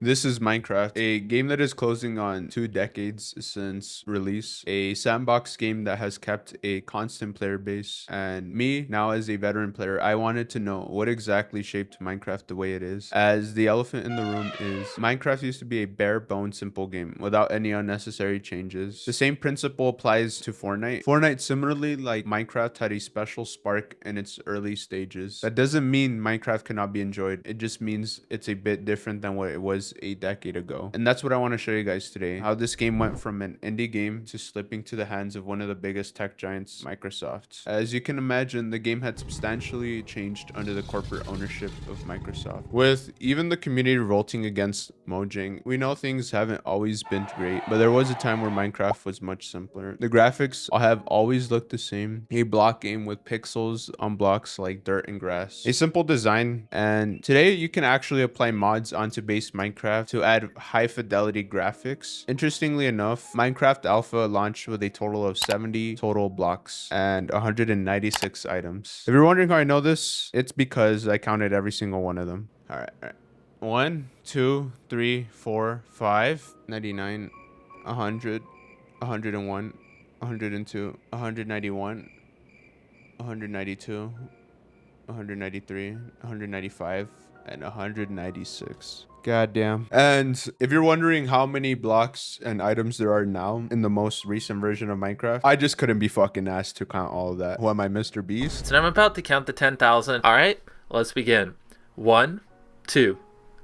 This is Minecraft, a game that is closing on 2 decades since release, a sandbox game that has kept a constant player base. And me, now as a veteran player, I wanted to know what exactly shaped Minecraft the way it is. As the elephant in the room is, Minecraft used to be a bare bones simple game without any unnecessary changes. The same principle applies to Fortnite. Fortnite, similarly like Minecraft, had a special spark in its early stages. That doesn't mean Minecraft cannot be enjoyed. It just means it's a bit different than what it was a decade ago. And that's what I want to show you guys today. How this game went from an indie game to slipping to the hands of one of the biggest tech giants, Microsoft. As you can imagine, the game had substantially changed under the corporate ownership of Microsoft. With even the community revolting against Mojang, we know things haven't always been great, but there was a time where Minecraft was much simpler. The graphics have always looked the same. A block game with pixels on blocks like dirt and grass. A simple design, and today you can actually apply mods onto base Minecraft to add high fidelity graphics. Interestingly enough, Minecraft Alpha launched with a total of 70 total blocks and 196 items. If you're wondering how I know this, it's because I counted every single one of them. All right. 1, 2, 3, 4, 5, 99, 100, 101, 102, 191, 192, 193, 195, and 196. Goddamn. And if you're wondering how many blocks and items there are now in the most recent version of Minecraft, I just couldn't be fucking asked to count all of that. Who am I, Mr. Beast? So I'm about to count the 10,000. All right, let's begin. 1, 2,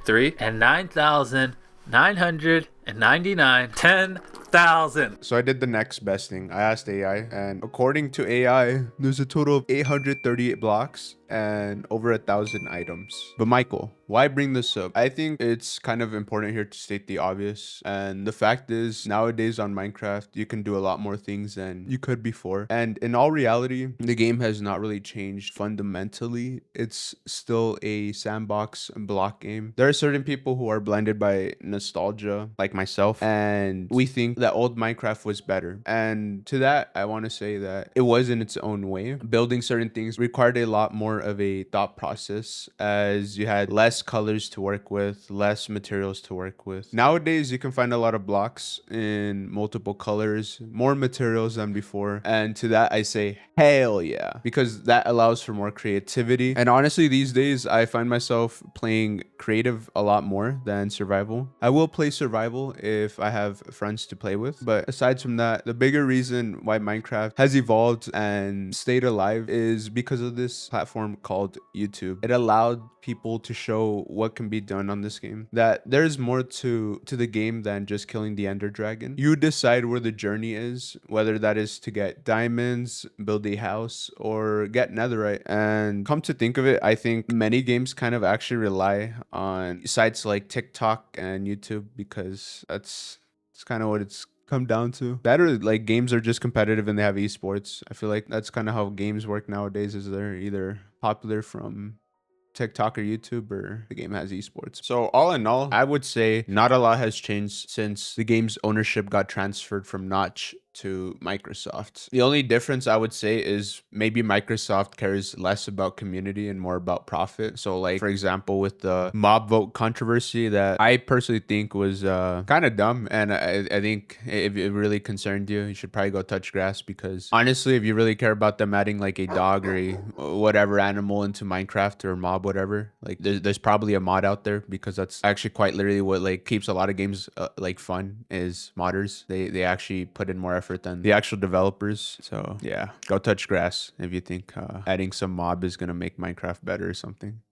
3, and 9,999. 10,000. So I did the next best thing. I asked AI, and according to AI, there's a total of 838 blocks and over 1,000 items. But Michael, why bring this up? I think it's kind of important here to state the obvious. And the fact is, nowadays on Minecraft, you can do a lot more things than you could before. And in all reality, the game has not really changed fundamentally. It's still a sandbox block game. There are certain people who are blinded by nostalgia, like myself, and we think that old Minecraft was better. And to that, I want to say that it was in its own way. Building certain things required a lot more of a thought process, as you had less colors to work with, less materials to work with. Nowadays, you can find a lot of blocks in multiple colors, more materials than before. And to that, I say, hell yeah, because that allows for more creativity. And honestly, these days, I find myself playing creative a lot more than survival. I will play survival if I have friends to play with. But aside from that, the bigger reason why Minecraft has evolved and stayed alive is because of this platform called YouTube. It allowed people to show what can be done on this game, that there's more to the game than just killing the Ender Dragon. You decide where the journey is, whether that is to get diamonds, build a house, or get netherite. And come to think of it, I think many games kind of actually rely on sites like TikTok and YouTube, because it's kind of what it's come down to. Better, like, games are just competitive and they have esports. I feel like that's kind of how games work nowadays, is they're either popular from TikTok or YouTube, or the game has esports. So all in all, I would say not a lot has changed since the game's ownership got transferred from Notch to Microsoft. The only difference I would say is maybe Microsoft cares less about community and more about profit. So like, for example, with the mob vote controversy that I personally think was kind of dumb. And I think if it really concerned you, you should probably go touch grass, because honestly, if you really care about them adding like a dog or a whatever animal into Minecraft or mob, whatever, like there's probably a mod out there, because that's actually quite literally what like keeps a lot of games like fun, is modders. They actually put in more effort than the actual developers. So yeah, go touch grass if you think adding some mob is gonna make Minecraft better or something.